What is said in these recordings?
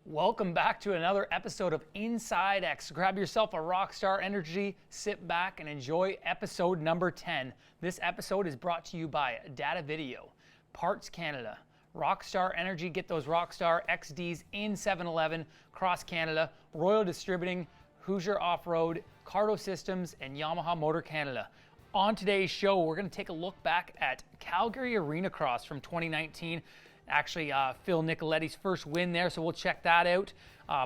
Welcome back to another episode of InsideX. Grab yourself a Rockstar Energy, sit back, and enjoy episode number 10. This episode is brought to you by Data Video, Parts Canada, Rockstar Energy. Get those Rockstar XDs in 7-Eleven, across Canada, Royal Distributing, Hoosier Off-Road, Cardo Systems, and Yamaha Motor Canada. On today's show, we're going to take a look back at Calgary Arena Cross from 2019. Actually, Phil Nicoletti's first win there, so we'll check that out.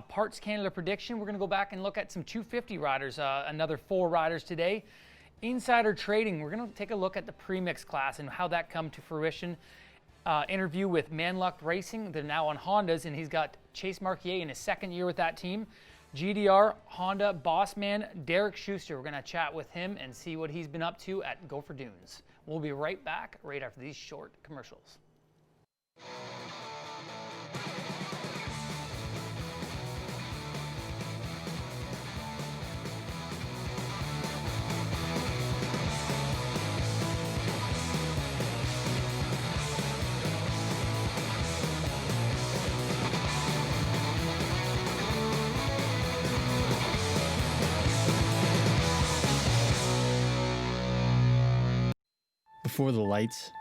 Parts Canada prediction, we're going to go back and look at some 250 riders, another 4 riders today. Insider trading, we're going to take a look at the premix class and how that come to fruition. Interview with Manluk Racing, they're now on Hondas, and he's got Chase Marquier in his second year with that team. GDR, Honda, boss man, Derek Schuster. We're going to chat with him and see what he's been up to at Gopher Dunes. We'll be right back right after these short commercials. Before the lights,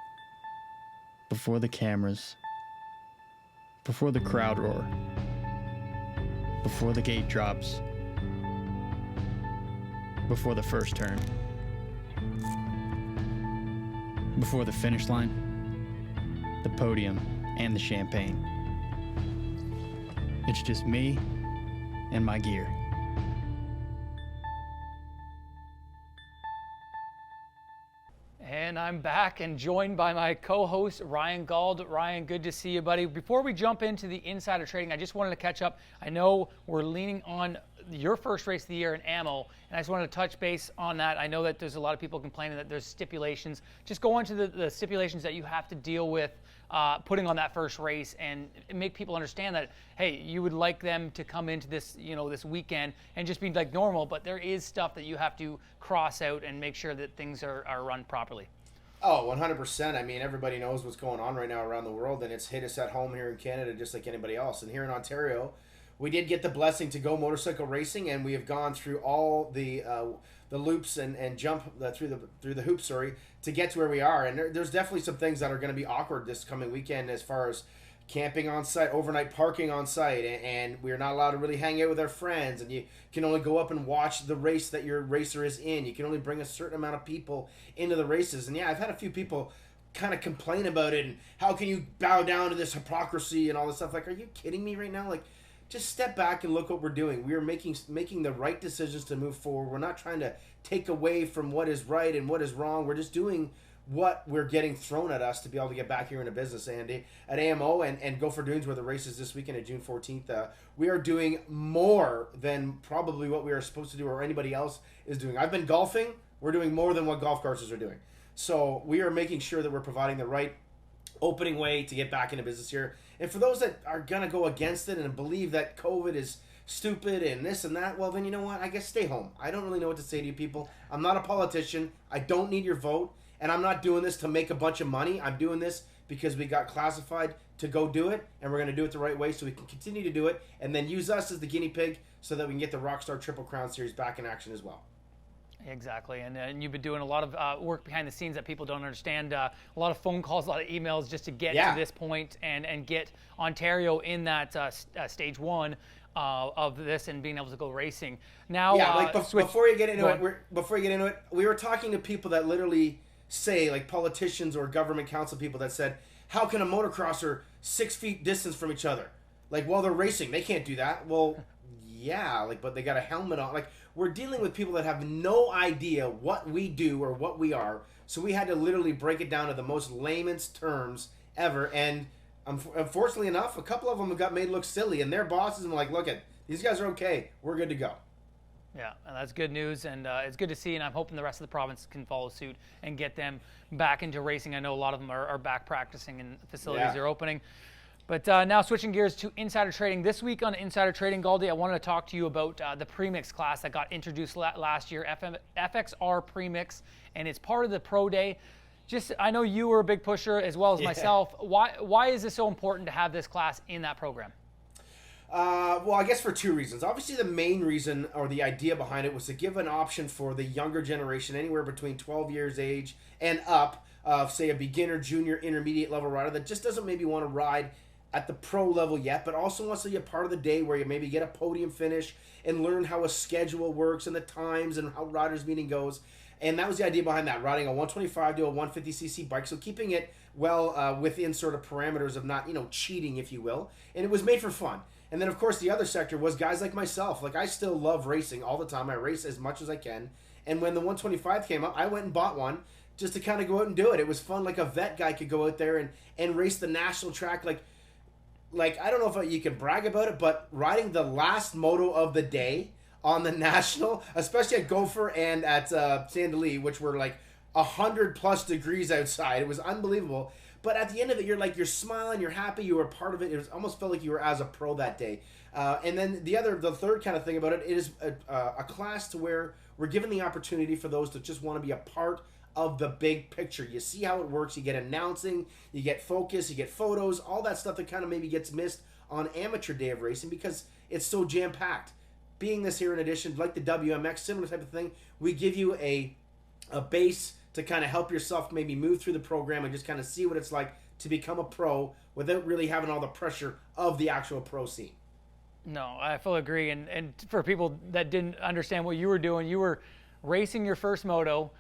before the cameras, before the crowd roar, before the gate drops, before the first turn, before the finish line, the podium, and the champagne. It's just me and my gear. And I'm back and joined by my co-host, Ryan Gauld. Ryan, good to see you, buddy. Before we jump into the insider trading, I just wanted to catch up. I know we're leaning on your first race of the year in ammo, and I just wanted to touch base on that. I know that there's a lot of people complaining that there's stipulations. Just go into the stipulations that you have to deal with putting on that first race and make people understand that, hey, you would like them to come into this, this weekend and just be like normal, but there is stuff that you have to cross out and make sure that things are run properly. Oh, 100%. I mean, everybody knows what's going on right now around the world, and it's hit us at home here in Canada just like anybody else. And here in Ontario, we did get the blessing to go motorcycle racing, and we have gone through all the loops and jump through the hoops, to get to where we are. And there's definitely some things that are going to be awkward this coming weekend as far as camping on site, overnight parking on site, and we're not allowed to really hang out with our friends, and you can only go up and watch the race that your racer is in. You can only bring a certain amount of people into the races. And yeah, I've had a few people kind of complain about it, and how can you bow down to this hypocrisy and all this stuff. Like, are you kidding me right now? Like, just step back and look what we're doing. We are making the right decisions to move forward. We're not trying to take away from what is right and what is wrong. We're just doing what we're getting thrown at us to be able to get back here into business. And at AMO and Gopher Dunes, where the race is this weekend at June 14th, we are doing more than probably what we are supposed to do or anybody else is doing. I've been golfing. We're doing more than what golf courses are doing. So we are making sure that we're providing the right opening way to get back into business here. And for those that are going to go against it and believe that COVID is stupid and this and that, well, then you know what? I guess stay home. I don't really know what to say to you people. I'm not a politician. I don't need your vote. And I'm not doing this to make a bunch of money. I'm doing this because we got classified to go do it, and we're going to do it the right way so we can continue to do it and then use us as the guinea pig so that we can get the Rockstar Triple Crown Series back in action as well. Exactly, and you've been doing a lot of work behind the scenes that people don't understand. A lot of phone calls, a lot of emails just to get to this point and get Ontario in that stage one of this and being able to go racing. Now, before you get into it, we were talking to people that literally say, like politicians or government council people that said, how can a motocrosser 6 feet distance from each other? Like, while they're racing, they can't do that. Well, yeah, but they got a helmet on. Like, we're dealing with people that have no idea what we do or what we are. So we had to literally break it down to the most layman's terms ever. And unfortunately enough, a couple of them got made look silly. And their bosses were like, look, these guys are okay. We're good to go. Yeah, and that's good news, and it's good to see, and I'm hoping the rest of the province can follow suit and get them back into racing. I know a lot of them are back practicing and facilities are opening. But now switching gears to insider trading. This week on Insider Trading, Gauldy, I wanted to talk to you about the premix class that got introduced last year, FXR Premix, and it's part of the Pro Day. Just, I know you were a big pusher as well as myself. Why is this so important to have this class in that program? Well, I guess for two reasons. Obviously, the main reason or the idea behind it was to give an option for the younger generation, anywhere between 12 years age and up, of say a beginner, junior, intermediate level rider that just doesn't maybe want to ride at the pro level yet, but also wants to be a part of the day where you maybe get a podium finish and learn how a schedule works and the times and how riders meeting goes. And that was the idea behind that, riding a 125 to a 150cc bike, so keeping it well within sort of parameters of not, cheating, if you will. And it was made for fun. And then, of course, the other sector was guys like myself. Like, I still love racing all the time. I race as much as I can. And when the 125 came up, I went and bought one just to kind of go out and do it. It was fun. Like, a vet guy could go out there and race the national track. Like I don't know if you can brag about it, but riding the last moto of the day on the national, especially at Gopher and at Sandali, which were like 100+ degrees outside. It was unbelievable. But at the end of it, you're smiling, you're happy, you were part of it. It was almost felt like you were as a pro that day. And then the third kind of thing about it is a class to where we're given the opportunity for those that just want to be a part of the big picture. You see how it works. You get announcing, you get focus, you get photos, all that stuff that kind of maybe gets missed on amateur day of racing because it's so jam-packed. Being this here in addition, like the WMX, similar type of thing, we give you a base to kind of help yourself maybe move through the program and just kind of see what it's like to become a pro without really having all the pressure of the actual pro scene. No, I fully agree. And for people that didn't understand what you were doing, you were racing your first moto,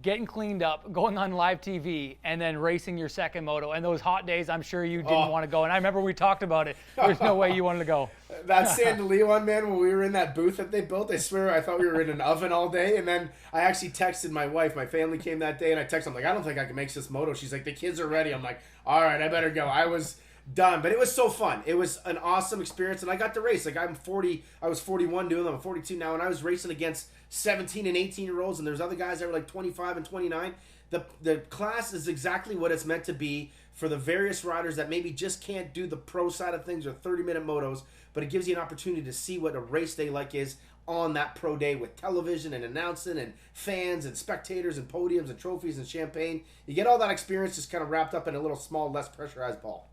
getting cleaned up, going on live TV, and then racing your second moto. And those hot days, I'm sure you didn't want to go. And I remember we talked about it. There's no way you wanted to go. That Sandali one, man, when we were in that booth that they built, I swear I thought we were in an oven all day. And then I actually texted my wife. My family came that day, and I texted, I'm like, I don't think I can make this moto. She's like, the kids are ready. I'm like, all right, I better go. I was done. But it was so fun. It was an awesome experience, and I got to race. Like, I was 41 doing them. I'm 42 now, and I was racing against 17 and 18-year-olds, and there's other guys that were like 25 and 29. The class is exactly what it's meant to be for the various riders that maybe just can't do the pro side of things or 30-minute motos, but it gives you an opportunity to see what a race day like is on that pro day with television and announcing and fans and spectators and podiums and trophies and champagne. You get all that experience just kind of wrapped up in a little small, less pressurized ball.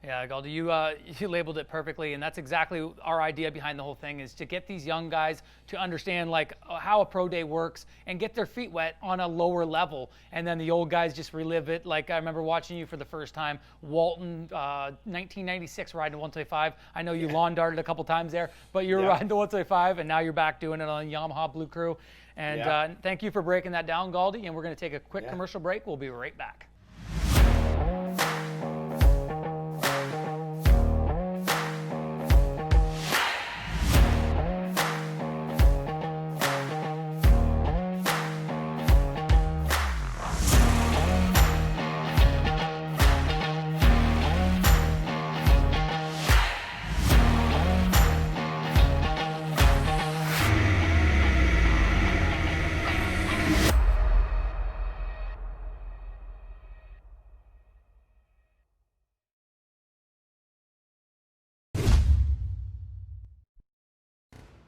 Yeah, Gauld, you labeled it perfectly, and that's exactly our idea behind the whole thing, is to get these young guys to understand like how a pro day works and get their feet wet on a lower level, and then the old guys just relive it. Like, I remember watching you for the first time, Walton, 1996, riding 125. I know you lawn darted a couple times there, but you're riding the 125, and now you're back doing it on Yamaha Blue Crew. And thank you for breaking that down, Gauld, and we're going to take a quick commercial break. We'll be right back.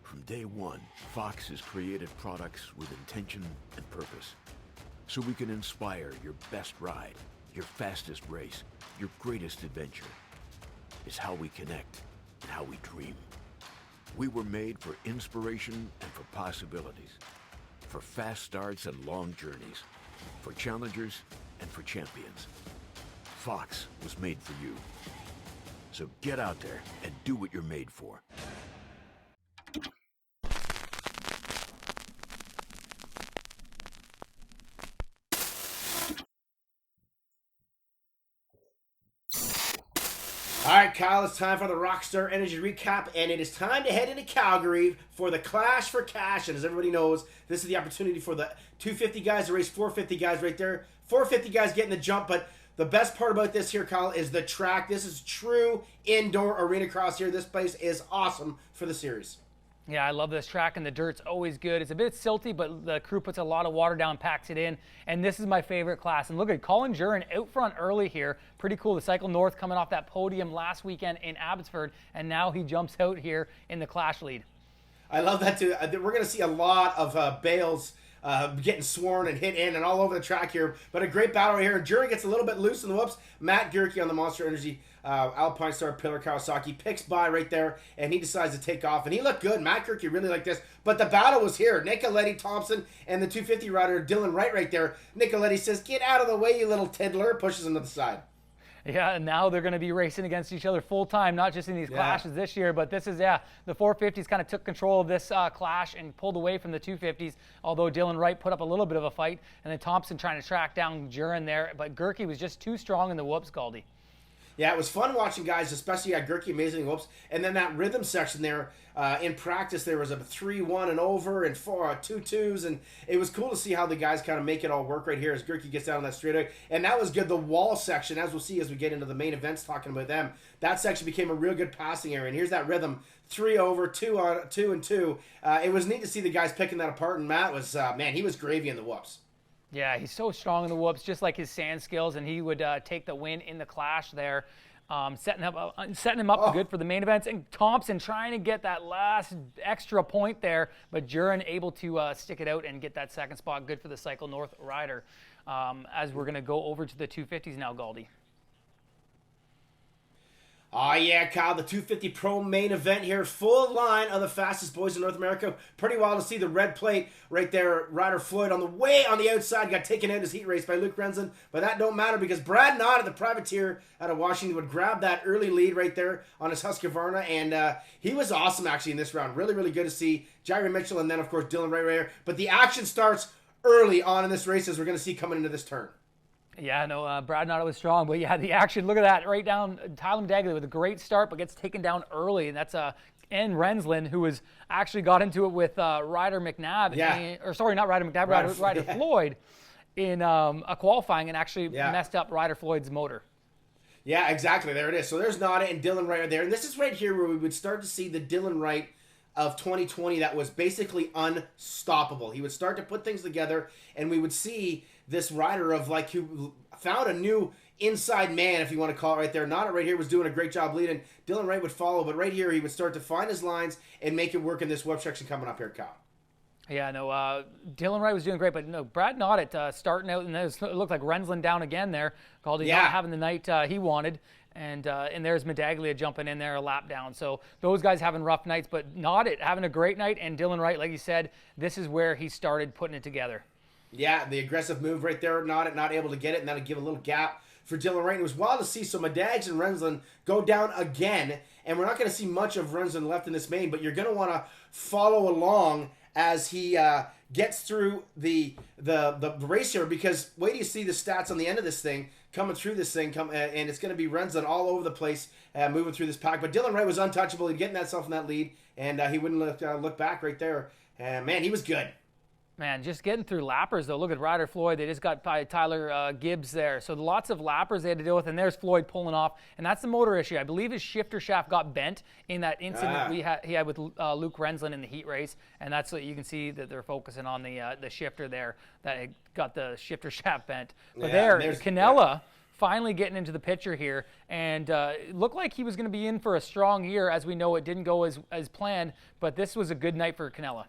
From day one, Fox has created products with intention and purpose. So we can inspire your best ride, your fastest race, your greatest adventure. It's how we connect and how we dream. We were made for inspiration and for possibilities. For fast starts and long journeys. For challengers and for champions. Fox was made for you. So get out there and do what you're made for. All right, Kyle, it's time for the Rockstar Energy Recap, and it is time to head into Calgary for the Clash for Cash. And as everybody knows, this is the opportunity for the 250 guys to race 450 guys right there. 450 guys getting the jump, but the best part about this here, Kyle, is the track. This is true indoor arena cross here. This place is awesome for the series. Yeah, I love this track, and the dirt's always good. It's a bit silty, but the crew puts a lot of water down, packs it in, and this is my favorite class. And look at Colin Jurin out front early here. Pretty cool. The Cycle North coming off that podium last weekend in Abbotsford, and now he jumps out here in the Clash lead. I love that, too. We're going to see a lot of Bales getting sworn and hit in and all over the track here, but a great battle right here. And Jurin gets a little bit loose in the whoops. Matt Gierke on the Monster Energy Alpine Star Pillar Kawasaki picks by right there, and he decides to take off, and he looked good. Matt Kirky really liked this, but the battle was here. Nicoletti, Thompson, and the 250 rider Dylan Wright right there. Nicoletti says, "Get out of the way, you little tiddler," pushes him to the side. Yeah, and now they're going to be racing against each other full time, not just in these clashes this year, but this is, the 450s kind of took control of this clash and pulled away from the 250s, although Dylan Wright put up a little bit of a fight, and then Thompson trying to track down Jurin there, but Gerke was just too strong in the whoops, Gauldy. Yeah, it was fun watching guys, especially Gerke amazing whoops, and then that rhythm section there. In practice, there was a 3-1 and over and 4 2-2s, and it was cool to see how the guys kind of make it all work right here as Gerke gets down that straightaway, and that was good. The wall section, as we'll see as we get into the main events talking about them, that section became a real good passing area, and here's that rhythm, 3 over, 2 on 2 and 2. It was neat to see the guys picking that apart, and Matt was, he was gravy in the whoops. Yeah, he's so strong in the whoops, just like his sand skills, and he would take the win in the clash there, setting him up good for the main events. And Thompson trying to get that last extra point there, but Jurin able to stick it out and get that second spot. Good for the Cycle North rider. As we're going to go over to the 250s now, Gauldy. Oh, yeah, Kyle, the 250 Pro main event here. Full line of the fastest boys in North America. Pretty wild to see the red plate right there. Ryder Floyd on the outside. Got taken out his heat race by Luke Renzland. But that don't matter because Brad Knott, the privateer out of Washington, would grab that early lead right there on his Husqvarna. And he was awesome, actually, in this round. Really, really good to see Jerry Mitchell and then, of course, Dylan Wright right here. But the action starts early on in this race, as we're going to see coming into this turn. Yeah, no, Brad Knott was strong, but yeah, the action, look at that, right down, Tyler Medaglia with a great start, but gets taken down early, and that's N. Renzland, who was actually got into it with Ryder McNabb, Ryder Floyd in a qualifying and actually messed up Ryder Floyd's motor. Yeah, exactly, there it is. So there's Nada and Dylan Wright right there, and this is right here where we would start to see the Dylan Wright of 2020 that was basically unstoppable. He would start to put things together, and we would see this rider of who found a new inside man, if you want to call it right there. Nada right here was doing a great job leading. Dylan Wright would follow, but right here he would start to find his lines and make it work in this web section coming up here, Kyle. Yeah, no, Dylan Wright was doing great, but no, Brad Knott starting out, and it looked like Renzland down again there. Not having the night he wanted. And there's Medaglia jumping in there a lap down. So those guys having rough nights, but Knott having a great night. And Dylan Wright, like you said, this is where he started putting it together. Yeah, the aggressive move right there, not able to get it, and that'll give a little gap for Dylan Wright. It was wild to see. So Medags and Renzland go down again, and we're not going to see much of Renzland left in this main, but you're going to want to follow along as he gets through the race here, because wait till you see the stats on the end of this thing, coming through this thing, and it's going to be Renzland all over the place moving through this pack. But Dylan Wright was untouchable. He'd getting that self in that lead, and he wouldn't look back right there. Man, he was good. Man, just getting through lappers, though. Look at Ryder Floyd. They just got Tyler Gibbs there. So lots of lappers they had to deal with, and there's Floyd pulling off. And that's the motor issue. I believe his shifter shaft got bent in that incident he had with Luke Renzland in the heat race. And that's what you can see that they're focusing on the shifter there, that it got the shifter shaft bent. But there's Canella finally getting into the picture here. And it looked like he was going to be in for a strong year. As we know, it didn't go as planned. But this was a good night for Canella.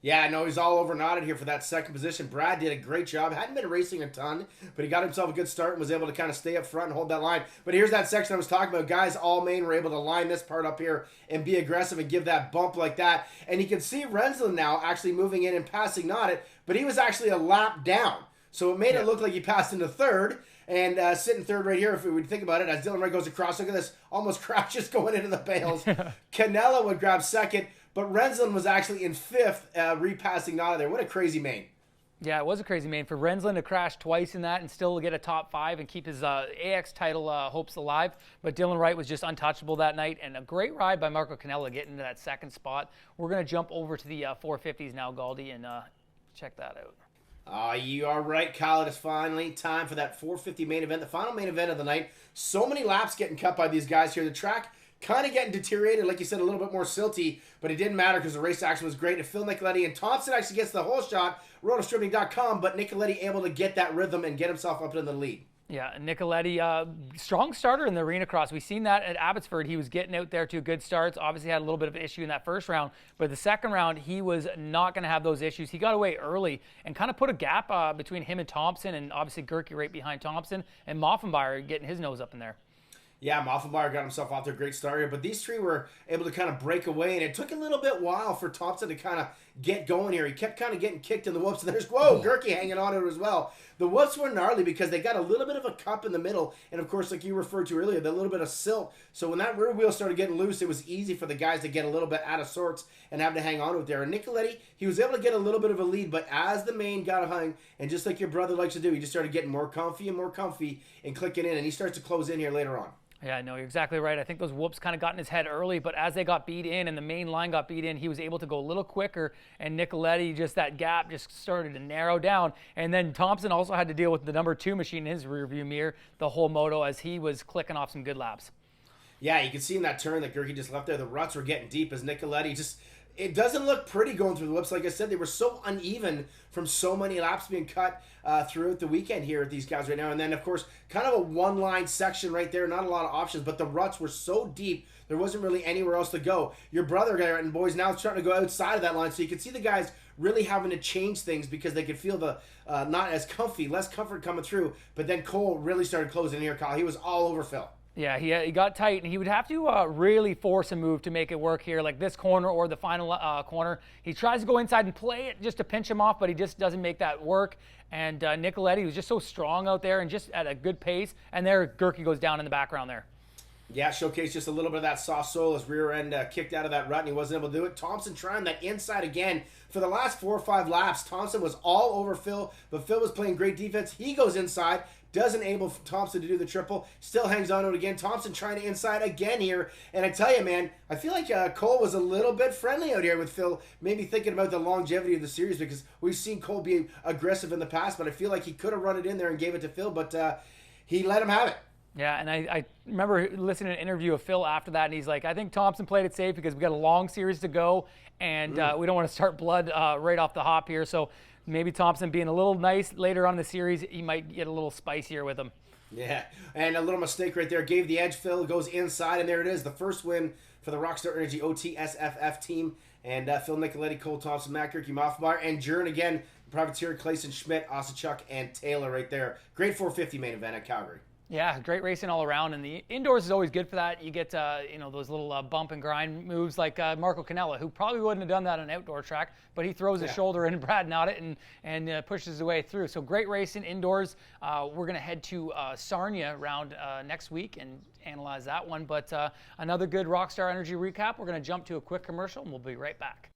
Yeah, no, he's all over Knotted here for that second position. Brad did a great job. Hadn't been racing a ton, but he got himself a good start and was able to kind of stay up front and hold that line. But here's that section I was talking about. Guys, all main were able to line this part up here and be aggressive and give that bump like that. And you can see Renzland now actually moving in and passing Knotted, but he was actually a lap down. So it made it look like he passed into third. And sitting third right here, if we would think about it, as Dylan Wright goes across, look at this, almost crashes going into the bales. Canella would grab second, but Renzland was actually in fifth, repassing Nada there. What a crazy main. Yeah, it was a crazy main. For Renzland to crash twice in that and still get a top five and keep his AX title hopes alive. But Dylan Wright was just untouchable that night, and a great ride by Marco Canella getting into that second spot. We're going to jump over to the 450s now, Gauldy, and check that out. You are right, Kyle. It is finally time for that 450 main event, the final main event of the night. So many laps getting cut by these guys here. The track kind of getting deteriorated, like you said, a little bit more silty, but it didn't matter because the race action was great. And Phil Nicoletti and Thompson actually gets the whole shot, rotostripping.com, but Nicoletti able to get that rhythm and get himself up in the lead. Yeah, Nicoletti, strong starter in the arena cross. We've seen that at Abbotsford. He was getting out there to good starts. Obviously had a little bit of an issue in that first round, but the second round, he was not going to have those issues. He got away early and kind of put a gap between him and Thompson, and obviously Gerke right behind Thompson, and Moffenbauer getting his nose up in there. Yeah, Moffenbauer got himself off to a great start here, but these three were able to kind of break away, and it took a little bit while for Thompson to kind of get going here. He kept kind of getting kicked in the whoops, and there's, whoa, Gerke hanging on to it as well. The whoops were gnarly because they got a little bit of a cup in the middle, and of course, like you referred to earlier, the little bit of silt. So when that rear wheel started getting loose, it was easy for the guys to get a little bit out of sorts and have to hang on to it there. And Nicoletti, he was able to get a little bit of a lead, but as the main got hung, and just like your brother likes to do, he just started getting more comfy and clicking in, and he starts to close in here later on. Yeah, no, you're exactly right. I think those whoops kind of got in his head early, but as they got beat in and the main line got beat in, he was able to go a little quicker, and Nicoletti, just that gap just started to narrow down. And then Thompson also had to deal with the number 2 machine in his rearview mirror the whole moto as he was clicking off some good laps. Yeah, you can see in that turn that Gerke just left there, the ruts were getting deep as Nicoletti just... It doesn't look pretty going through the whoops. Like I said, they were so uneven from so many laps being cut throughout the weekend here at these guys right now. And then, of course, kind of a one-line section right there. Not a lot of options, but the ruts were so deep, there wasn't really anywhere else to go. Your brother and boys now starting to go outside of that line. So you can see the guys really having to change things because they could feel the not as comfy, less comfort coming through. But then Cole really started closing in here, Kyle. He was all over Phil. Yeah, he got tight, and he would have to really force a move to make it work here, like this corner or the final corner. He tries to go inside and play it just to pinch him off, but he just doesn't make that work. And Nicoletti was just so strong out there and just at a good pace. And there, Gerke goes down in the background there. Yeah, showcased just a little bit of that soft soil. His rear end kicked out of that rut, and he wasn't able to do it. Thompson trying that inside again. For the last 4 or 5 laps, Thompson was all over Phil, but Phil was playing great defense. He goes inside. Doesn't enable Thompson to do the triple. Still hangs on to it again. Thompson trying to inside again here. And I tell you, man, I feel like Cole was a little bit friendly out here with Phil. Maybe thinking about the longevity of the series because we've seen Cole be aggressive in the past. But I feel like he could have run it in there and gave it to Phil. But he let him have it. Yeah, and I remember listening to an interview of Phil after that, and he's like, I think Thompson played it safe because we got a long series to go, and we don't want to start blood right off the hop here. So maybe Thompson being a little nice later on in the series, he might get a little spicier with him. Yeah, and a little mistake right there. Gave the edge. Phil goes inside, and there it is. The first win for the Rockstar Energy OTSFF team. And Phil Nicoletti, Cole Thompson, Matt Gerke, Moffenbauer, and Jern again, Privateer, Clayson Schmidt, Osachuk, and Taylor right there. Great 450 main event at Calgary. Yeah, great racing all around, and the indoors is always good for that. You get those little bump and grind moves like Marco Canella, who probably wouldn't have done that on an outdoor track, but he throws his shoulder in Brad Noddet and pushes his way through. So great racing indoors. We're going to head to Sarnia around next week and analyze that one. But another good Rockstar Energy recap. We're going to jump to a quick commercial, and we'll be right back.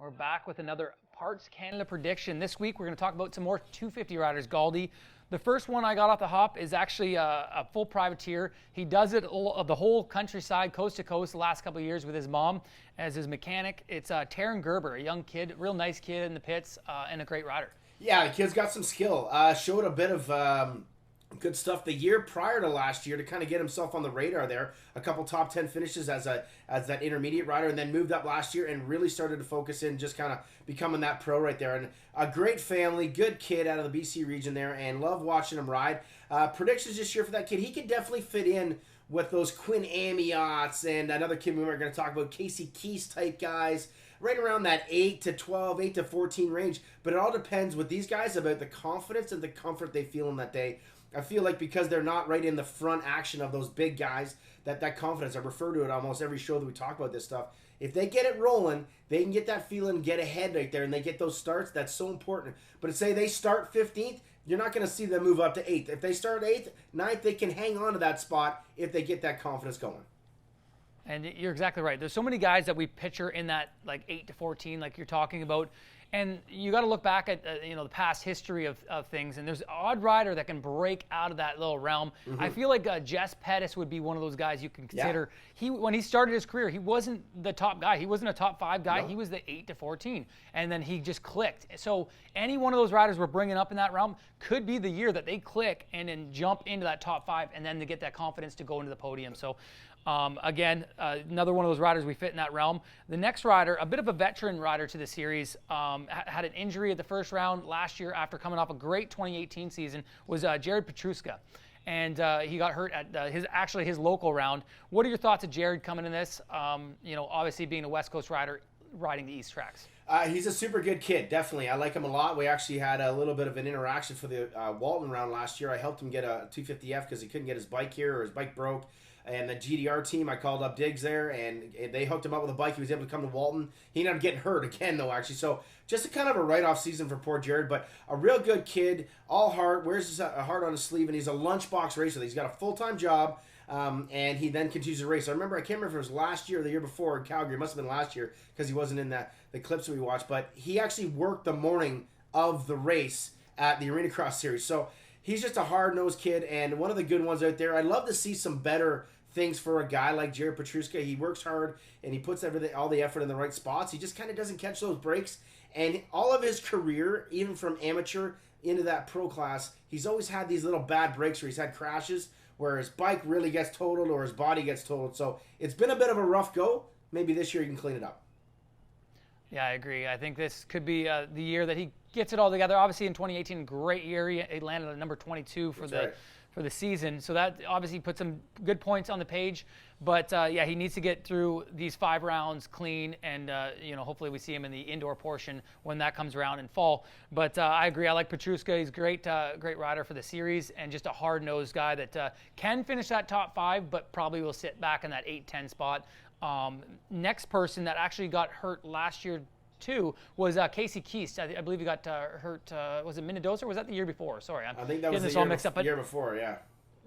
We're back with another Parts Canada prediction. This week we're going to talk about some more 250 riders. Gauldy, the first one I got off the hop is actually a full privateer. He does it the whole countryside, coast to coast, the last couple of years with his mom as his mechanic. It's Taryn Gerber, a young kid, real nice kid in the pits, and a great rider. Yeah, the kid's got some skill. Showed a bit of good stuff the year prior to last year to kind of get himself on the radar there. A couple top 10 finishes as that intermediate rider, and then moved up last year and really started to focus in just kind of becoming that pro right there. And a great family, good kid out of the BC region there, and love watching him ride. Predictions this year for that kid, he could definitely fit in with those Quinn Amiots and another kid we were going to talk about, Casey Keys type guys, right around that 8 to 12, 8 to 14 range. But it all depends with these guys about the confidence and the comfort they feel in that day. I feel like because they're not right in the front action of those big guys, that confidence, I refer to it almost every show that we talk about this stuff, If they get it rolling, they can get that feeling, get ahead right there, and they get those starts. That's so important. But say they start 15th, you're not going to see them move up to 8th. If they start 8th, 9th, they can hang on to that spot if they get that confidence going. And you're exactly right. There's so many guys that we picture in that like 8 to 14, like you're talking about. And you got to look back at the past history of things, and there's an odd rider that can break out of that little realm. I feel like Jess Pettis would be one of those guys you can consider. Yeah. When he started his career, he wasn't the top guy. He wasn't a top 5 guy. No. He was the 8 to 14, and then he just clicked. So any one of those riders we're bringing up in that realm could be the year that they click and then jump into that top 5, and then to get that confidence to go into the podium. So. Again, another one of those riders we fit in that realm. The next rider, a bit of a veteran rider to the series, had an injury at the first round last year after coming off a great 2018 season, was Jared Petruska. And he got hurt at his local round. What are your thoughts of Jared coming in this? Obviously being a West Coast rider, riding the East tracks. He's a super good kid, definitely. I like him a lot. We actually had a little bit of an interaction for the Walton round last year. I helped him get a 250F because he couldn't get his bike here, or his bike broke. And the GDR team, I called up Diggs there, and they hooked him up with a bike. He was able to come to Walton. He ended up getting hurt again, though, actually. So just a kind of a write-off season for poor Jared, but a real good kid, all heart, wears his heart on his sleeve, and he's a lunchbox racer. He's got a full-time job, and he then continues to race. I can't remember if it was last year or the year before in Calgary. It must have been last year because he wasn't in the clips that we watched, but he actually worked the morning of the race at the Arena Cross Series. So he's just a hard-nosed kid, and one of the good ones out there. I'd love to see some better things for a guy like Jared Petruska. He works hard, and he puts all the effort in the right spots. He just kind of doesn't catch those breaks. And all of his career, even from amateur into that pro class, he's always had these little bad breaks where he's had crashes where his bike really gets totaled or his body gets totaled. So it's been a bit of a rough go. Maybe this year he can clean it up. Yeah, I agree. I think this could be the year that he gets it all together. Obviously, in 2018, great year. He landed at number 22 for for the season. So that obviously puts some good points on the page. But he needs to get through these 5 rounds clean, and hopefully we see him in the indoor portion when that comes around in fall. But I agree. I like Petruska. He's great rider for the series, and just a hard-nosed guy that can finish that top 5, but probably will sit back in that 8-10 spot. Next person that actually got hurt last year too was Casey Keast. I believe he got hurt. Was it Minnedosa, or was that the year before? Sorry, I think that was the year before. Yeah.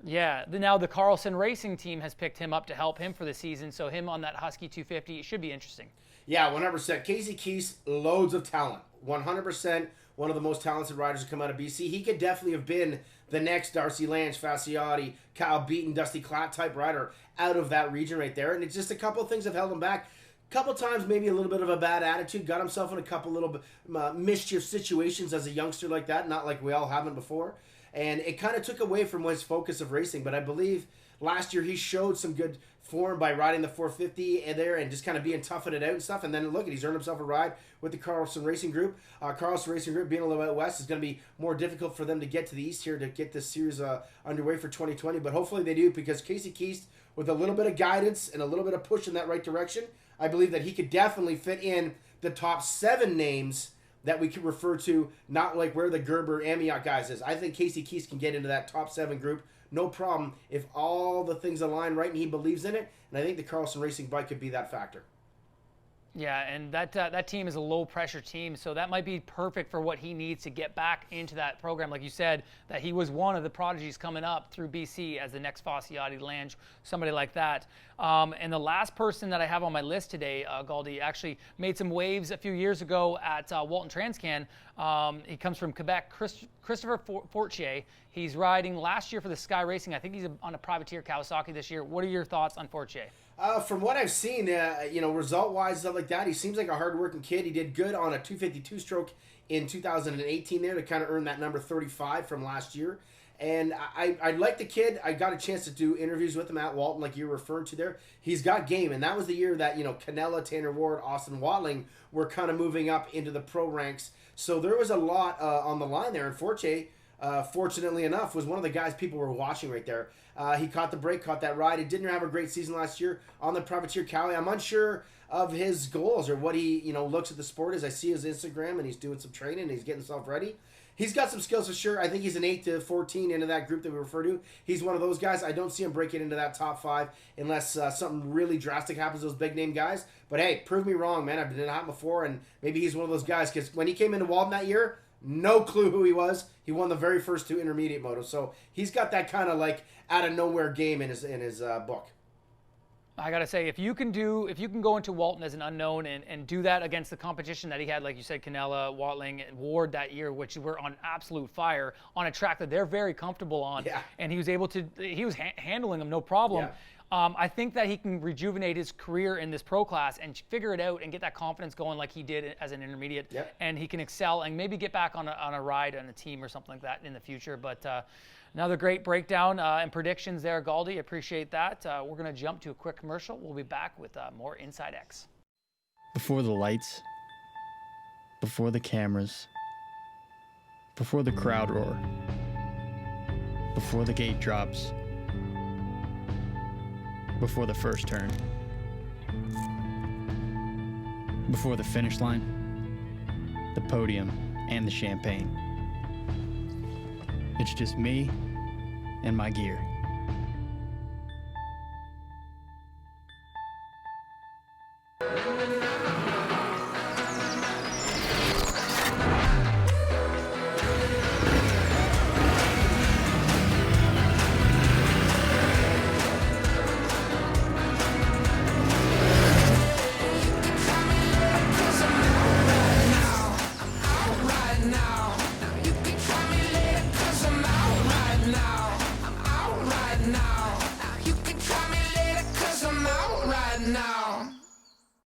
Yeah. Now the Carlson Racing team has picked him up to help him for the season. So him on that Husky 250 should be interesting. Yeah, 100%. Casey Keast, loads of talent. 100%. One of the most talented riders to come out of BC. He could definitely have been the next Darcy Lange, Fasciotti, Kyle Beaton, Dusty Klatt type rider out of that region right there. And it's just a couple of things have held him back. Couple times maybe a little bit of a bad attitude, got himself in a couple little mischief situations as a youngster like that, not like we all haven't before, and it kind of took away from his focus of racing. But I believe last year he showed some good form by riding the 450 there and just kind of being toughing it out and stuff, and then look, he's earned himself a ride with the Carlson Racing Group. Carlson Racing Group being a little bit west is going to be more difficult for them to get to the east here to get this series underway for 2020, but hopefully they do, because Casey Keast, with a little bit of guidance and a little bit of push in that right direction, I believe that he could definitely fit in the top 7 names that we could refer to, not like where the Gerber, Amiot guys is. I think Casey Keast can get into that top 7 group, no problem, if all the things align right and he believes in it. And I think the Carlson Racing bike could be that factor. Yeah, and that team is a low-pressure team, so that might be perfect for what he needs to get back into that program. Like you said, that he was one of the prodigies coming up through BC as the next Fasciotti, Lange, somebody like that. And the last person that I have on my list today, Gauldy, actually made some waves a few years ago at Walton Transcan. He comes from Quebec, Christopher Fortier. He's riding last year for the Sky Racing. I think he's on a privateer Kawasaki this year. What are your thoughts on Fortier? From what I've seen, result-wise, stuff like that, he seems like a hard-working kid. He did good on a 252-stroke in 2018 there to kind of earn that number 35 from last year. And I like the kid. I got a chance to do interviews with him at Walton, like you referred to there. He's got game, and that was the year that, Canella, Tanner Ward, Austin Watling were kind of moving up into the pro ranks. So there was a lot on the line there, and Fortier, fortunately enough, was one of the guys people were watching right there. He caught the break, caught that ride. He didn't have a great season last year on the privateer Cali. I'm unsure of his goals or what he looks at the sport as. I see his Instagram, and he's doing some training and he's getting himself ready. he's got some skills for sure. I think he's an 8 to 14 into that group that we refer to. He's one of those guys. I don't see him breaking into that top 5 unless something really drastic happens to those big name guys. But hey, prove me wrong, man. I've been it before, and maybe he's one of those guys, because when he came into Walden that year, no clue who he was. He won the very first 2 intermediate motos, so he's got that kind of like out of nowhere game in his book. I gotta say, if you can go into Walton as an unknown and do that against the competition that he had, like you said, Canella, Watling, and Ward that year, which were on absolute fire on a track that they're very comfortable on, and he was handling them no problem. I think that he can rejuvenate his career in this pro class and figure it out and get that confidence going like he did as an intermediate, and he can excel and maybe get back on a ride on a team or something like that in the future. But another great breakdown and predictions there, Gauldy. Appreciate that. We're going to jump to a quick commercial. We'll be back with more InsideX. Before the lights, before the cameras, before the crowd roar, before the gate drops, before the first turn, before the finish line, the podium, and the champagne. It's just me and my gear.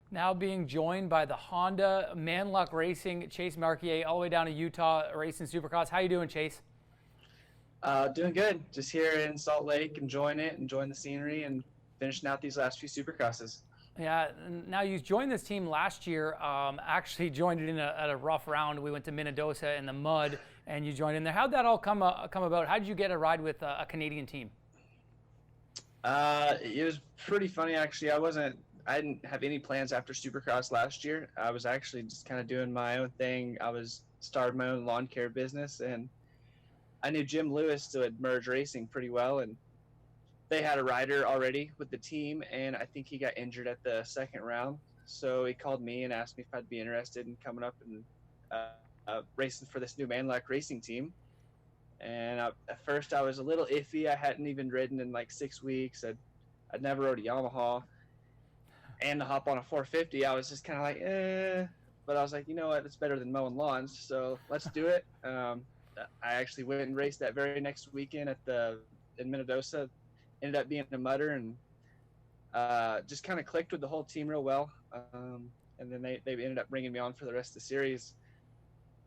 Now being joined by the Honda Manluk Racing, Chase Marquier, all the way down to Utah, racing Supercross. How you doing, Chase? Doing good. Just here in Salt Lake, enjoying the scenery, and finishing out these last few Supercrosses. Yeah, now you joined this team last year, actually joined it at a rough round. We went to Minnedosa in the mud, and you joined in there. How'd that all come about? How did you get a ride with a Canadian team? It was pretty funny, actually. I didn't have any plans after Supercross last year. I was actually just kind of doing my own thing. I was starting my own lawn care business, and I knew Jim Lewis at Merge Racing pretty well, and they had a rider already with the team, and I think he got injured at the second round. So he called me and asked me if I'd be interested in coming up and racing for this new Manluk Racing team. And at first I was a little iffy. I hadn't even ridden in like 6 weeks. I'd never rode a Yamaha. And to hop on a 450, I was just kind of like, but I was like, you know what, it's better than mowing lawns, so let's do it. I actually went and raced that very next weekend in Minnedosa. Ended up being a mudder, and just kind of clicked with the whole team real well. And then they ended up bringing me on for the rest of the series,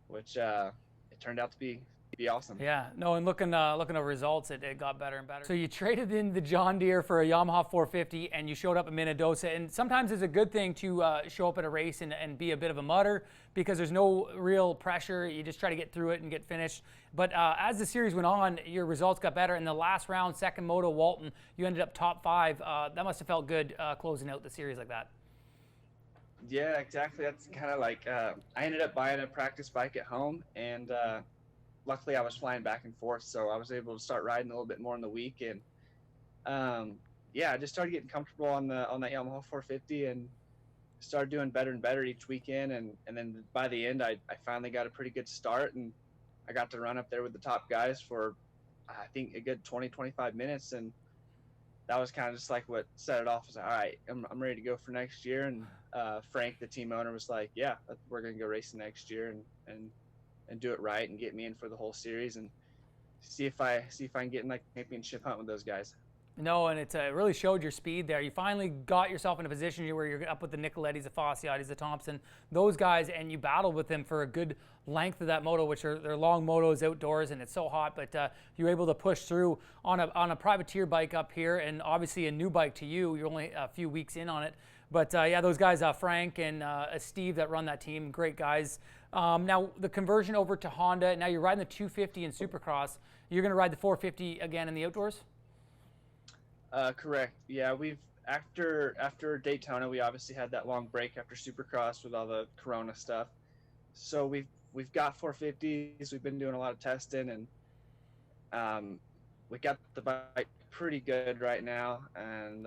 which it turned out to be awesome. Yeah, no, and looking over results, it got better and better. So you traded in the John Deere for a Yamaha 450, and you showed up at Minnedosa. And sometimes it's a good thing to show up at a race and be a bit of a mudder, because there's no real pressure. You just try to get through it and get finished. But as the series went on, your results got better. In the last round, second moto, Walton, you ended up top 5. That must have felt good closing out the series like that. Yeah, exactly. That's kind of like I ended up buying a practice bike at home, and luckily I was flying back and forth, so I was able to start riding a little bit more in the week. And I just started getting comfortable on that Yamaha 450, and started doing better and better each weekend. And then by the end, I finally got a pretty good start, and I got to run up there with the top guys for I think a good 20-25 minutes. And that was kind of just like what set it off. I was like, all right, I'm ready to go for next year. And Frank, the team owner, was like, yeah, we're going to go racing next year and do it right and get me in for the whole series, and see if I can get in like championship hunt with those guys. No, and it really showed your speed there. You finally got yourself in a position where you're up with the Nicolettis, the Fossiattis, the Thompson, those guys, and you battled with them for a good length of that moto, which they're long motos outdoors, and it's so hot. But you were able to push through on a privateer bike up here, and obviously a new bike to you. You're only a few weeks in on it. But yeah, those guys, Frank and Steve that run that team, great guys. Now the conversion over to Honda. Now you're riding the 250 in Supercross. You're going to ride the 450 again in the outdoors? Correct. Yeah, we've after Daytona, we obviously had that long break after Supercross with all the Corona stuff. So we've we've got 450s. We've been doing a lot of testing, and we got the bike pretty good right now, and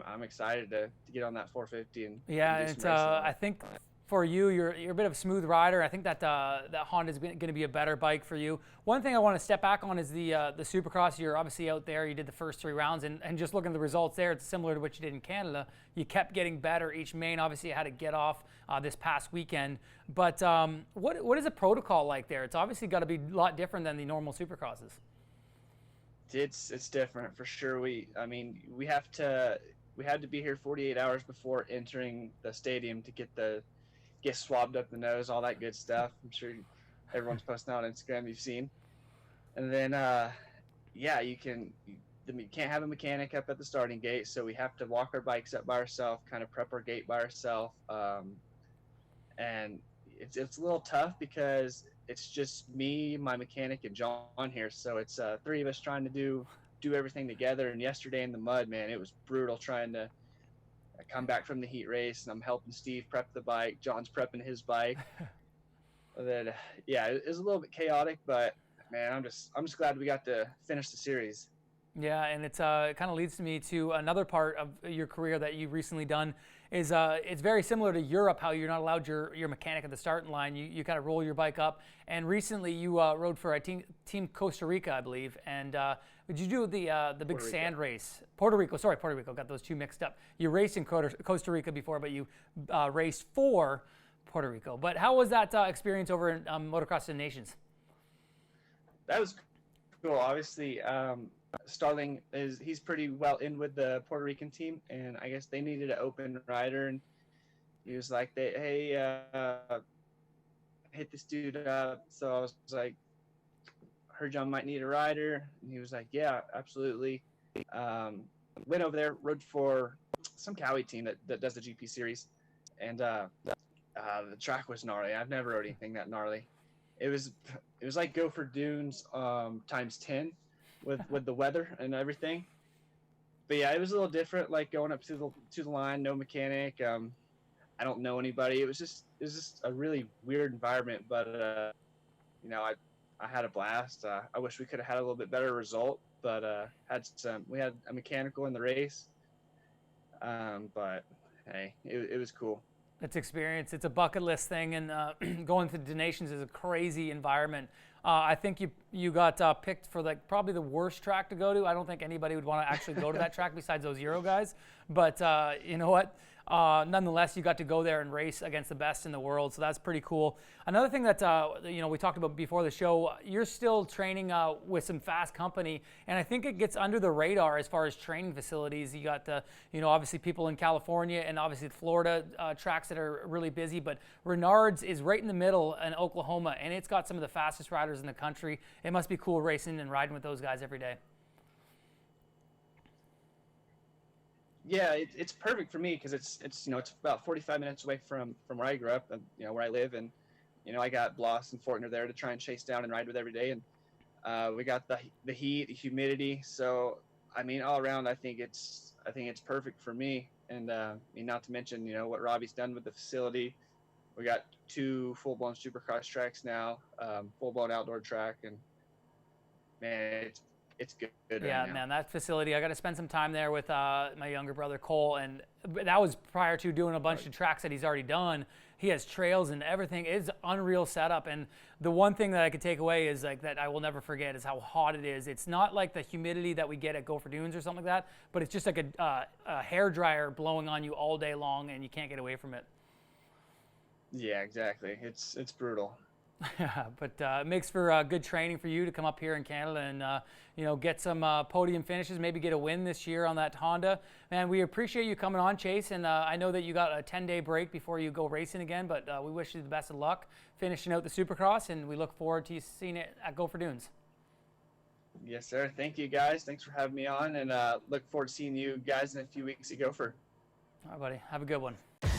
I'm excited to get on that 450 and Yeah, and do it's some racing on I it. think for you, you're a bit of a smooth rider. I think that that Honda is going to be a better bike for you. One thing I want to step back on is the Supercross. You're obviously out there. You did the first 3 rounds, and just looking at the results there, it's similar to what you did in Canada. You kept getting better each main. Obviously, you had to get off this past weekend. But what is a protocol like there? It's obviously got to be a lot different than the normal Supercrosses. It's different for sure. We had to be here 48 hours before entering the stadium to get swabbed up the nose, all that good stuff. I'm sure everyone's posting out on Instagram, you've seen. And then you can't have a mechanic up at the starting gate, so we have to walk our bikes up by ourselves, kind of prep our gate by ourselves. And it's a little tough because it's just me, my mechanic, and John here. So it's 3 of us trying to do everything together. And yesterday in the mud, man, it was brutal trying to come back from the heat race, and I'm helping Steve prep the bike. John's prepping his bike. And then, it was a little bit chaotic, but man, I'm just glad we got to finish the series. Yeah, and it kind of leads me to another part of your career that you've recently done. Is it's very similar to Europe, how you're not allowed your mechanic at the starting line. You kind of roll your bike up. And recently you rode for Team Costa Rica, I believe. And did you do the big sand race? Puerto Rico. Got those two mixed up. You raced in Costa Rica before, but you raced for Puerto Rico. But how was that experience over in Motocross of the Nations? That was cool. Obviously, Starling he's pretty well in with the Puerto Rican team, and I guess they needed an open rider, and he was like, hit this dude up. So I was like, heard John might need a rider, and he was like, yeah, absolutely. Went over there, rode for some Cowie team that does the GP series, and the track was gnarly. I've never rode anything that gnarly. It was like Gopher Dunes times 10 with the weather and everything. But yeah, it was a little different, like going up to the line, no mechanic. I don't know anybody. It was just a really weird environment, but I had a blast. I wish we could have had a little bit better result, but we had a mechanical in the race. But hey, it was cool. It's experience. It's a bucket list thing, and going to the Nations is a crazy environment. I think you got picked for probably the worst track to go to. I don't think anybody would want to actually go to that track besides those Euro guys. But you know what? Nonetheless, you got to go there and race against the best in the world, so that's pretty cool. Another thing that we talked about before the show, you're still training with some fast company, and I think it gets under the radar as far as training facilities. You got obviously people in California and obviously Florida tracks that are really busy, but Renard's is right in the middle in Oklahoma, and it's got some of the fastest riders in the country. It must be cool racing and riding with those guys every day. Yeah, it's perfect for me because it's about 45 minutes away from where I grew up and where I live, and I got Bloss and Fortner there to try and chase down and ride with every day, and we got the heat, the humidity. So I mean, all around, I think it's perfect for me. And not to mention what Robbie's done with the facility. We got 2 full-blown Supercross tracks now, full-blown outdoor track, and man, it's good. Yeah, right now. man, that facility, I got to spend some time there with my younger brother Cole, and that was prior to doing a bunch of tracks that he's already done. He has trails and everything. It's unreal setup, and the one thing that I could take away is that I will never forget is how hot it is. It's not like the humidity that we get at Gopher Dunes or something like that, but it's just like a hair dryer blowing on you all day long, and you can't get away from it. Yeah, exactly. It's brutal. Yeah, but it makes for good training for you to come up here in Canada and get some podium finishes, maybe get a win this year on that Honda. Man, we appreciate you coming on, Chase, and I know that you got a 10-day break before you go racing again, but we wish you the best of luck finishing out the Supercross, and we look forward to you seeing it at Gopher Dunes. Yes, sir. Thank you, guys. Thanks for having me on, and look forward to seeing you guys in a few weeks at Gopher. All right, buddy. Have a good one.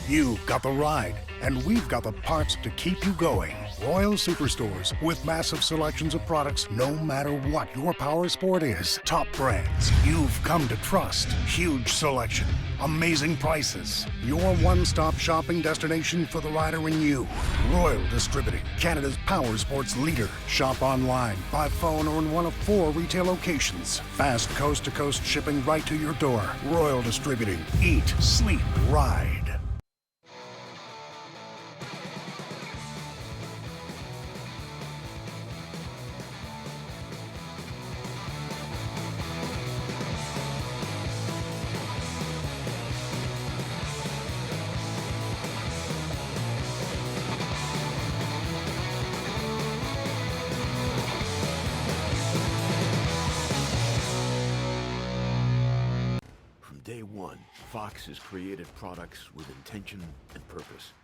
You've got the ride, and we've got the parts to keep you going. Royal Superstores, with massive selections of products no matter what your power sport is. Top brands you've come to trust. Huge selection, amazing prices. Your one-stop shopping destination for the rider in you. Royal Distributing, Canada's power sports leader. Shop online, by phone, or in one of 4 retail locations. Fast coast-to-coast shipping right to your door. Royal Distributing. Eat, sleep, ride. Day one, Fox has created products with intention and purpose.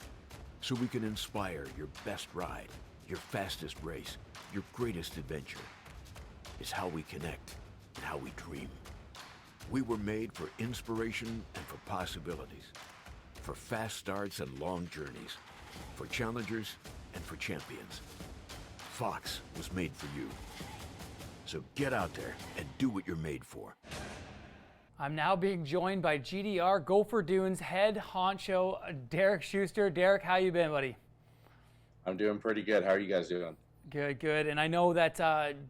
So we can inspire your best ride, your fastest race, your greatest adventure. It's how we connect and how we dream. We were made for inspiration and for possibilities. For fast starts and long journeys. For challengers and for champions. Fox was made for you. So get out there and do what you're made for. I'm now being joined by GDR Gopher Dunes head honcho Derek Schuster. Derek, how you been, buddy? I'm doing pretty good. How are you guys doing? Good, good. And I know that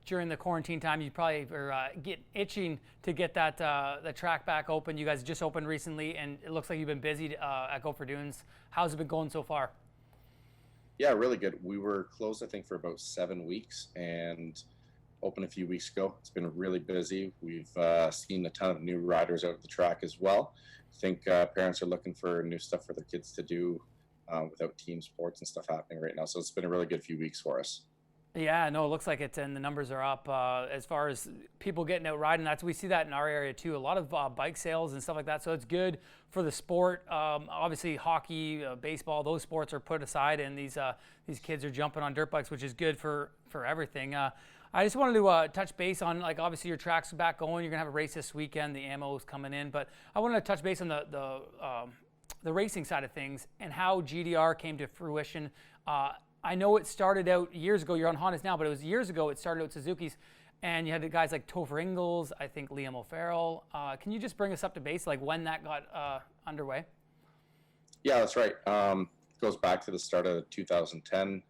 during the quarantine time, you probably are get itching to get that the track back open. You guys just opened recently, and it looks like you've been busy at Gopher Dunes. How's it been going so far? Yeah, really good. We were closed, I think, for about 7 weeks, and opened a few weeks ago. It's been really busy. We've seen a ton of new riders out at the track as well. I think parents are looking for new stuff for their kids to do without team sports and stuff happening right now. So it's been a really good few weeks for us. Yeah, no, it looks like it, and the numbers are up as far as people getting out riding. We see that in our area too. A lot of bike sales and stuff like that. So it's good for the sport. Obviously, hockey, baseball, those sports are put aside, and these kids are jumping on dirt bikes, which is good for everything. I just wanted to touch base on, like, obviously your track's back going. You're gonna have a race this weekend. The ammo's coming in, but I wanted to touch base on the racing side of things and how GDR came to fruition. I know it started out years ago. You're on Hondas now, but it was years ago. It started out Suzuki's, and you had the guys like Topher Ingles, I think Liam O'Farrell. Can you just bring us up to base, like when that got underway? Yeah, that's right. Goes back to the start of 2010.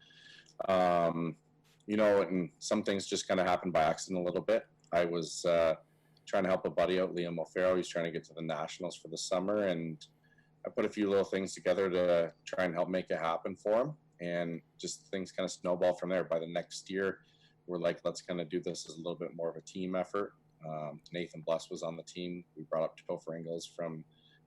You know, and some things just kind of happened by accident a little bit. I was trying to help a buddy out, Liam O'Farrell. He's trying to get to the Nationals for the summer, and I put a few little things together to try and help make it happen for him. And just things kind of snowballed from there. By the next year, we're like, let's kind of do this as a little bit more of a team effort. Nathan Bless was on the team. We brought up Topher Ingles from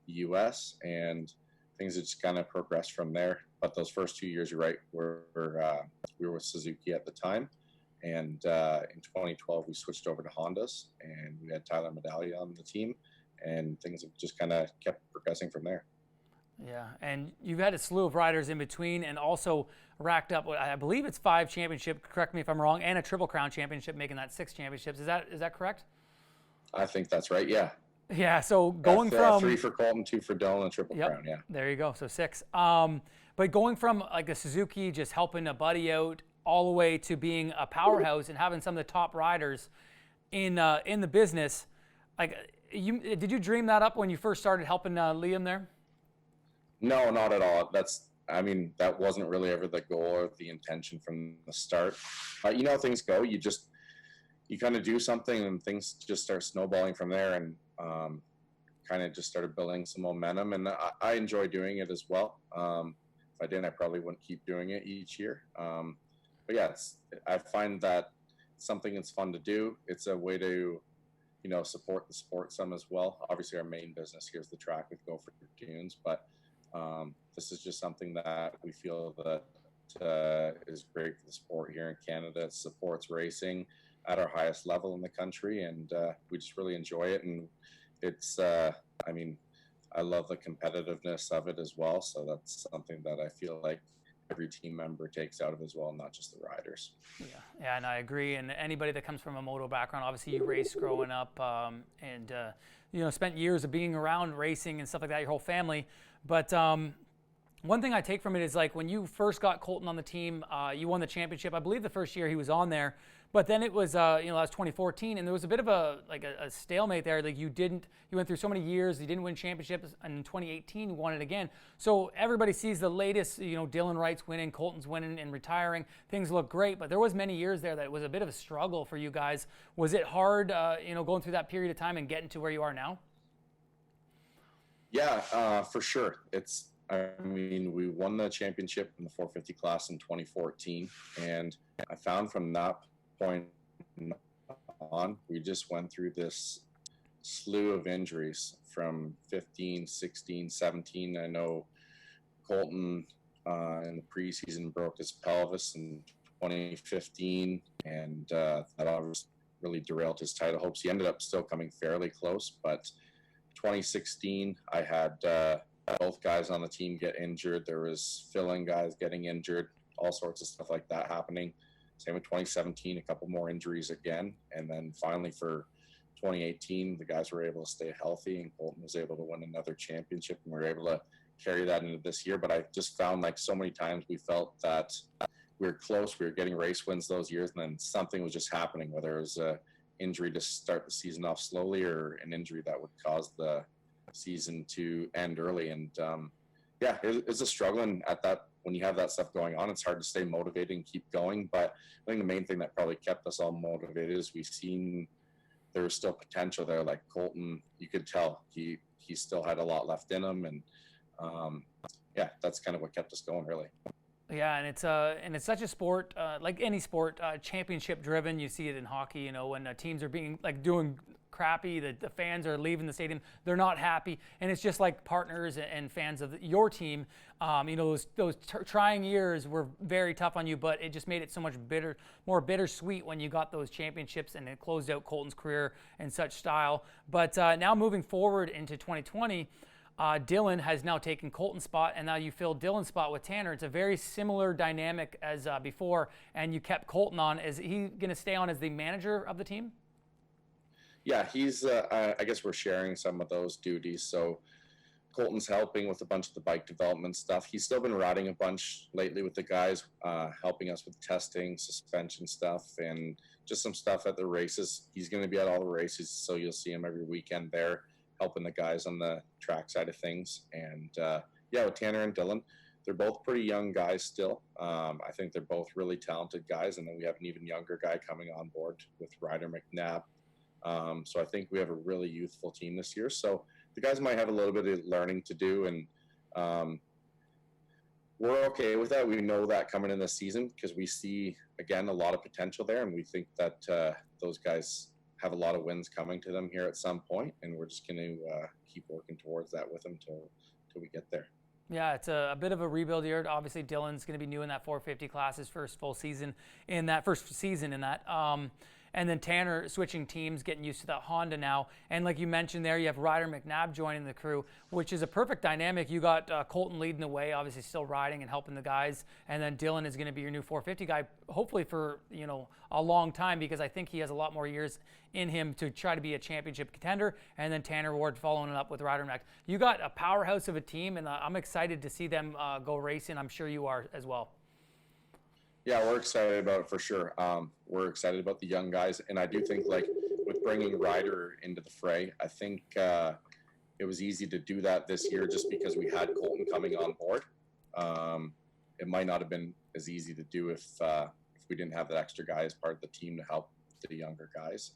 the U.S., and things have just kind of progressed from there. But those first 2 years, you're right, we were with Suzuki at the time. And in 2012, we switched over to Hondas, and we had Tyler Medaglia on the team, and things have just kind of kept progressing from there. Yeah, and you've had a slew of riders in between, and also racked up, I believe it's 5 championships, correct me if I'm wrong, and a Triple Crown championship, making that 6 championships. Is that correct? I think that's right, yeah. Yeah, so going from 3 for Colton, 2 for Dylan, and Triple yep, Crown, yeah. There you go, so 6. But going from like a Suzuki, just helping a buddy out, all the way to being a powerhouse and having some of the top riders in the business, like, did you dream that up when you first started helping Liam there? No, not at all. That wasn't really ever the goal or the intention from the start. You know how things go. You kind of do something and things just start snowballing from there, and kind of just started building some momentum. And I enjoy doing it as well. If I didn't, I probably wouldn't keep doing it each year. But yeah, I find that something that's fun to do. It's a way to, support the sport some as well. Obviously, our main business here is the track with Gopher Dunes, but this is just something that we feel that is great for the sport here in Canada. It supports racing at our highest level in the country, and we just really enjoy it. And it's, I love the competitiveness of it as well. So that's something that I feel like every team member takes out of as well, not just the riders. Yeah, and I agree. And anybody that comes from a moto background, obviously you raced growing up, and spent years of being around racing and stuff like that, your whole family. But one thing I take from it is like when you first got Colton on the team, you won the championship. I believe the first year he was on there, but then it was that was 2014, and there was a bit of a stalemate there. Like you went through so many years, you didn't win championships, and in 2018 you won it again. So everybody sees the latest, Dylan Wright's winning, Colton's winning and retiring. Things look great, but there was many years there that it was a bit of a struggle for you guys. Was it hard, going through that period of time and getting to where you are now? Yeah, for sure. We won the championship in the 450 class in 2014, and I found from that point on, we just went through this slew of injuries from 15, 16, 17. I know Colton in the preseason broke his pelvis in 2015, and that obviously really derailed his title hopes. He ended up still coming fairly close, but 2016, I had both guys on the team get injured. There was fill-in guys getting injured, all sorts of stuff like that happening. Same with 2017, a couple more injuries again. And then finally for 2018, the guys were able to stay healthy, and Colton was able to win another championship, and we were able to carry that into this year. But I just found like so many times we felt that we were close, we were getting race wins those years, and then something was just happening, whether it was a injury to start the season off slowly or an injury that would cause the season to end early. And it's a struggle, and at that, when you have that stuff going on, it's hard to stay motivated and keep going. But I think the main thing that probably kept us all motivated is we've seen there was still potential there. Like Colton, you could tell he still had a lot left in him, and that's kind of what kept us going, really. Yeah, and it's such a sport, like any sport, championship driven. You see it in hockey, when teams are being doing crappy, the fans are leaving the stadium, they're not happy, and it's just like partners and fans of your team. Those trying years were very tough on you, but it just made it so much more bittersweet when you got those championships, and it closed out Colton's career in such style. But now moving forward into 2020. Dylan has now taken Colton's spot, and now you filled Dylan's spot with Tanner. It's a very similar dynamic as before, and you kept Colton on. Is he going to stay on as the manager of the team? Yeah, he's, I guess we're sharing some of those duties. So Colton's helping with a bunch of the bike development stuff. He's still been riding a bunch lately with the guys, helping us with testing, suspension stuff, and just some stuff at the races. He's going to be at all the races, so you'll see him every weekend there, helping the guys on the track side of things. And with Tanner and Dylan, they're both pretty young guys still. I think they're both really talented guys. And then we have an even younger guy coming on board with Ryder McNabb. So I think we have a really youthful team this year. So the guys might have a little bit of learning to do, and we're okay with that. We know that coming in this season because we see, again, a lot of potential there. And we think that those guys have a lot of wins coming to them here at some point, and we're just going to keep working towards that with them till we get there. Yeah, it's a bit of a rebuild year. Obviously, Dylan's going to be new in that 450 class, his first season in that. And then Tanner switching teams, getting used to that Honda now. And like you mentioned there, you have Ryder McNabb joining the crew, which is a perfect dynamic. You got Colton leading the way, obviously still riding and helping the guys. And then Dylan is going to be your new 450 guy, hopefully for a long time, because I think he has a lot more years in him to try to be a championship contender. And then Tanner Ward following it up with Ryder McNabb. You got a powerhouse of a team, and I'm excited to see them go racing. I'm sure you are as well. Yeah, we're excited about it for sure. We're excited about the young guys, and I do think with bringing Ryder into the fray, I think it was easy to do that this year just because we had Colton coming on board. It might not have been as easy to do if we didn't have that extra guy as part of the team to help the younger guys.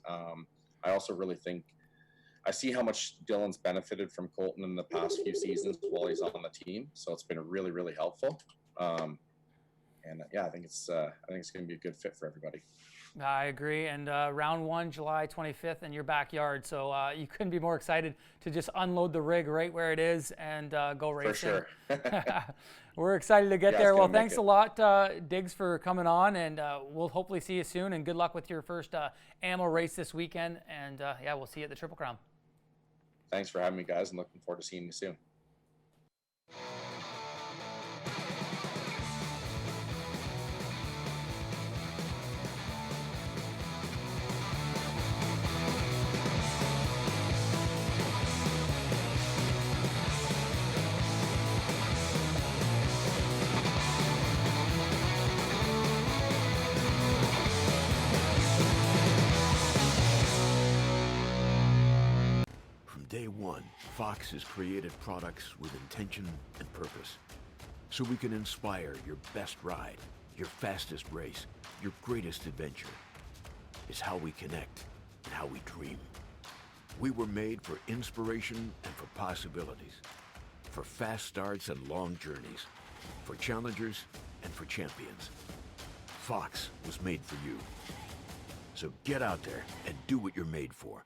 I also really think I see how much Dylan's benefited from Colton in the past few seasons while he's on the team, so it's been really, really helpful. I think it's going to be a good fit for everybody. I agree. And round 1, July 25th in your backyard. So you couldn't be more excited to just unload the rig right where it is and go racing. For sure. We're excited to get there. Well, thanks a lot, Diggs, for coming on. And we'll hopefully see you soon. And good luck with your first AMO race this weekend. And we'll see you at the Triple Crown. Thanks for having me, guys. I'm looking forward to seeing you soon. one, Fox has created products with intention and purpose. So we can inspire your best ride, your fastest race, your greatest adventure. It's how we connect and how we dream. We were made for inspiration and for possibilities. For fast starts and long journeys. For challengers and for champions. Fox was made for you. So get out there and do what you're made for.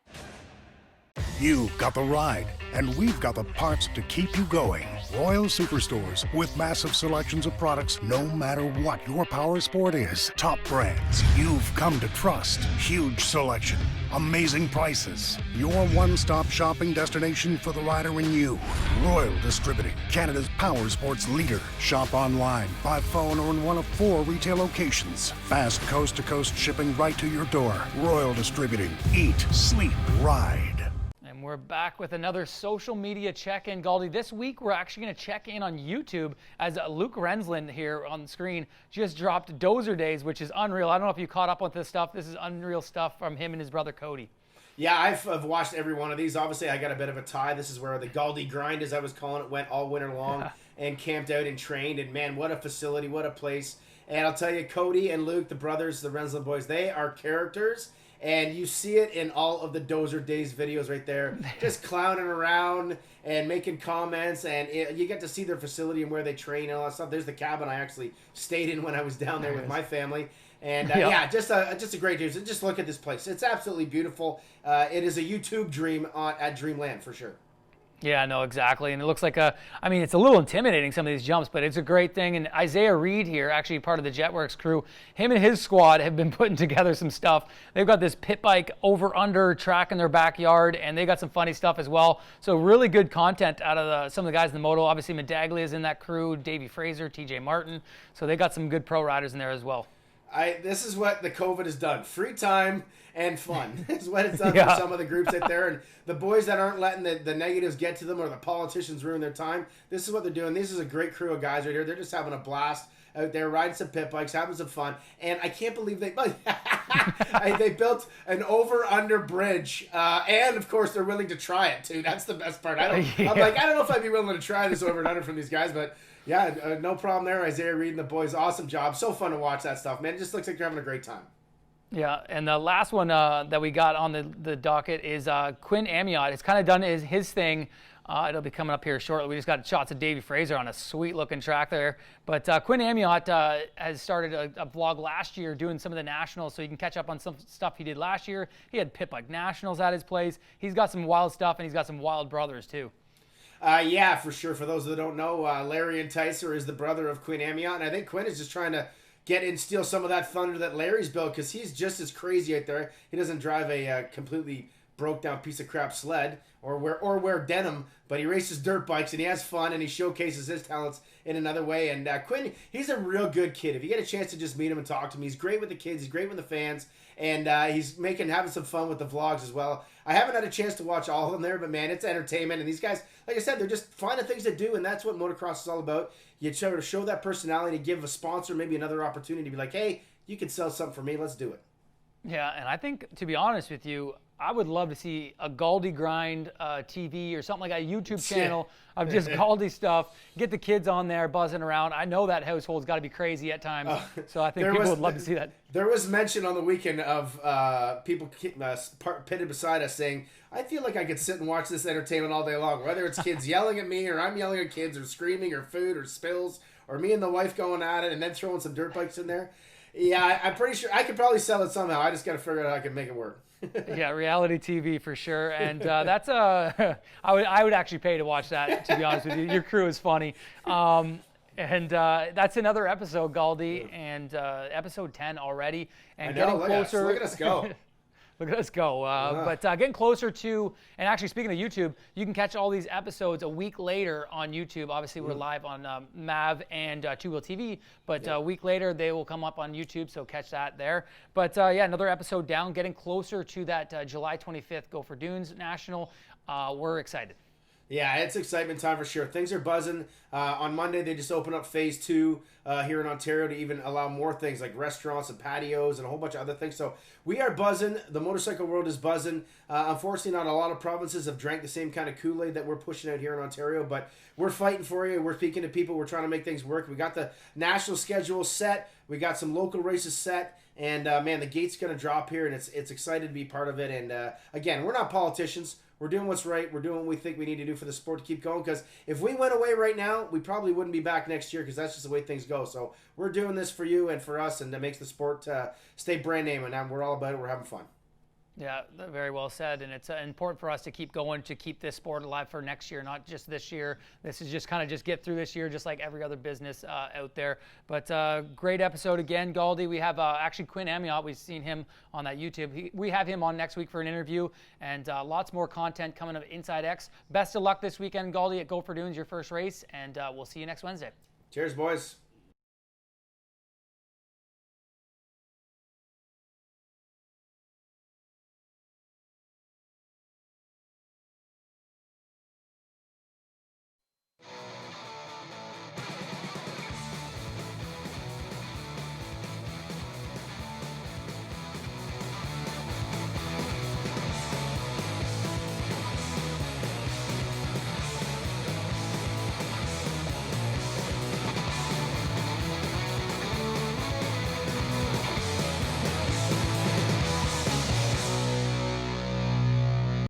You've got the ride, and we've got the parts to keep you going. Royal Superstores, with massive selections of products no matter what your power sport is. Top brands you've come to trust. Huge selection, amazing prices. Your one-stop shopping destination for the rider in you. Royal Distributing, Canada's power sports leader. Shop online, by phone, or in one of 4 retail locations. Fast coast-to-coast shipping right to your door. Royal Distributing. Eat, sleep, ride. And we're back with another social media check-in, Gauldy. This week, we're actually going to check in on YouTube as Luke Rensland here on the screen just dropped Dozer Days, which is unreal. I don't know if you caught up on this stuff. This is unreal stuff from him and his brother Cody. Yeah, I've watched every one of these. Obviously, I got a bit of a tie. This is where the Gauldy grind, as I was calling it, went all winter long and camped out and trained. And, man, what a facility, what a place. And I'll tell you, Cody and Luke, the brothers, the Rensland boys, they are characters. And you see it in all of the Dozer Days videos right there, just clowning around and making comments, and you get to see their facility and where they train and all that stuff. There's the cabin I actually stayed in when I was down there with my family. And yeah, just a great news. Just look at this place. It's absolutely beautiful. It is a YouTube dream at Dreamland for sure. Yeah, no, exactly. And it looks like it's a little intimidating, some of these jumps, but it's a great thing. And Isaiah Reed here, actually part of the JetWorks crew, him and his squad have been putting together some stuff. They've got this pit bike over-under track in their backyard, and they got some funny stuff as well. So really good content out of some of the guys in the moto. Obviously, Medaglia is in that crew, Davey Fraser, TJ Martin. So they got some good pro riders in there as well. This is what the COVID has done. Free time and fun. It's what it's done for some of the groups out there. And the boys that aren't letting the negatives get to them or the politicians ruin their time, this is what they're doing. This is a great crew of guys right here. They're just having a blast out there, riding some pit bikes, having some fun. And I can't believe they built an over-under bridge. And, of course, they're willing to try it, too. That's the best part. I'm like, I don't know if I'd be willing to try this over and under from these guys, but... yeah, no problem there. Isaiah Reed and the boys, awesome job. So fun to watch that stuff, man. It just looks like you're having a great time. Yeah, and the last one that we got on the docket is Quinn Amiot. It's kind of done his thing. It'll be coming up here shortly. We just got shots of Davey Fraser on a sweet-looking track there. But Quinn Amiot has started a vlog last year doing some of the nationals, so you can catch up on some stuff he did last year. He had pit bike nationals at his place. He's got some wild stuff, and he's got some wild brothers, too. Yeah, for sure. For those that don't know, Larry Enticer is the brother of Quinn Amiot, and I think Quinn is just trying to get and steal some of that thunder that Larry's built, because he's just as crazy out there. He doesn't drive a completely broke-down piece of crap sled or wear denim, but he races dirt bikes, and he has fun, and he showcases his talents in another way. And Quinn, he's a real good kid. If you get a chance to just meet him and talk to him, he's great with the kids, he's great with the fans, and he's having some fun with the vlogs as well. I haven't had a chance to watch all of them there, but man, it's entertainment. And these guys, like I said, they're just finding things to do, and that's what motocross is all about. You try to show that personality, give a sponsor maybe another opportunity to be like, hey, you can sell something for me, let's do it. Yeah, and I think, to be honest with you, I would love to see a Gauldy Grind TV or something like a YouTube channel of just Gauldy stuff. Get the kids on there buzzing around. I know that household's got to be crazy at times, so I think people would love to see that. There was mention on the weekend of people pitted beside us saying, I feel like I could sit and watch this entertainment all day long, whether it's kids yelling at me or I'm yelling at kids or screaming or food or spills or me and the wife going at it and then throwing some dirt bikes in there. Yeah, I'm pretty sure I could probably sell it somehow. I just got to figure out how I can make it work. Yeah, reality TV for sure, and that's I would actually pay to watch that. To be honest with you, your crew is funny, and that's another episode, Gauldy, and episode 10 already, and getting closer. Look at us go. Look at us go. But getting closer to, and actually speaking of YouTube, you can catch all these episodes a week later on YouTube. Obviously, we're live on MAV and Two Wheel TV, but a week later they will come up on YouTube, so catch that there. But yeah, another episode down, getting closer to that July 25th Go for Dunes National. We're excited. Yeah, it's excitement time for sure. Things are buzzing. On Monday, they just opened up phase 2 here in Ontario to even allow more things like restaurants and patios and a whole bunch of other things. So we are buzzing. The motorcycle world is buzzing. Unfortunately, not a lot of provinces have drank the same kind of Kool-Aid that we're pushing out here in Ontario, but we're fighting for you. We're speaking to people. We're trying to make things work. We got the national schedule set. We got some local races set. And, man, the gate's going to drop here, and it's excited to be part of it. And, again, we're not politicians. We're doing what's right. We're doing what we think we need to do for the sport to keep going. Because if we went away right now, we probably wouldn't be back next year because that's just the way things go. So we're doing this for you and for us, and that makes the sport stay brand name. And we're all about it. We're having fun. Yeah, very well said. And it's important for us to keep going, to keep this sport alive for next year, not just this year. This is just kind of just get through this year, just like every other business out there. But great episode again, Gauldy. We have actually Quinn Amiot. We've seen him on that YouTube. We have him on next week for an interview, and lots more content coming of InsideX. Best of luck this weekend, Gauldy, at Go for Dunes, your first race, and we'll see you next Wednesday. Cheers, boys.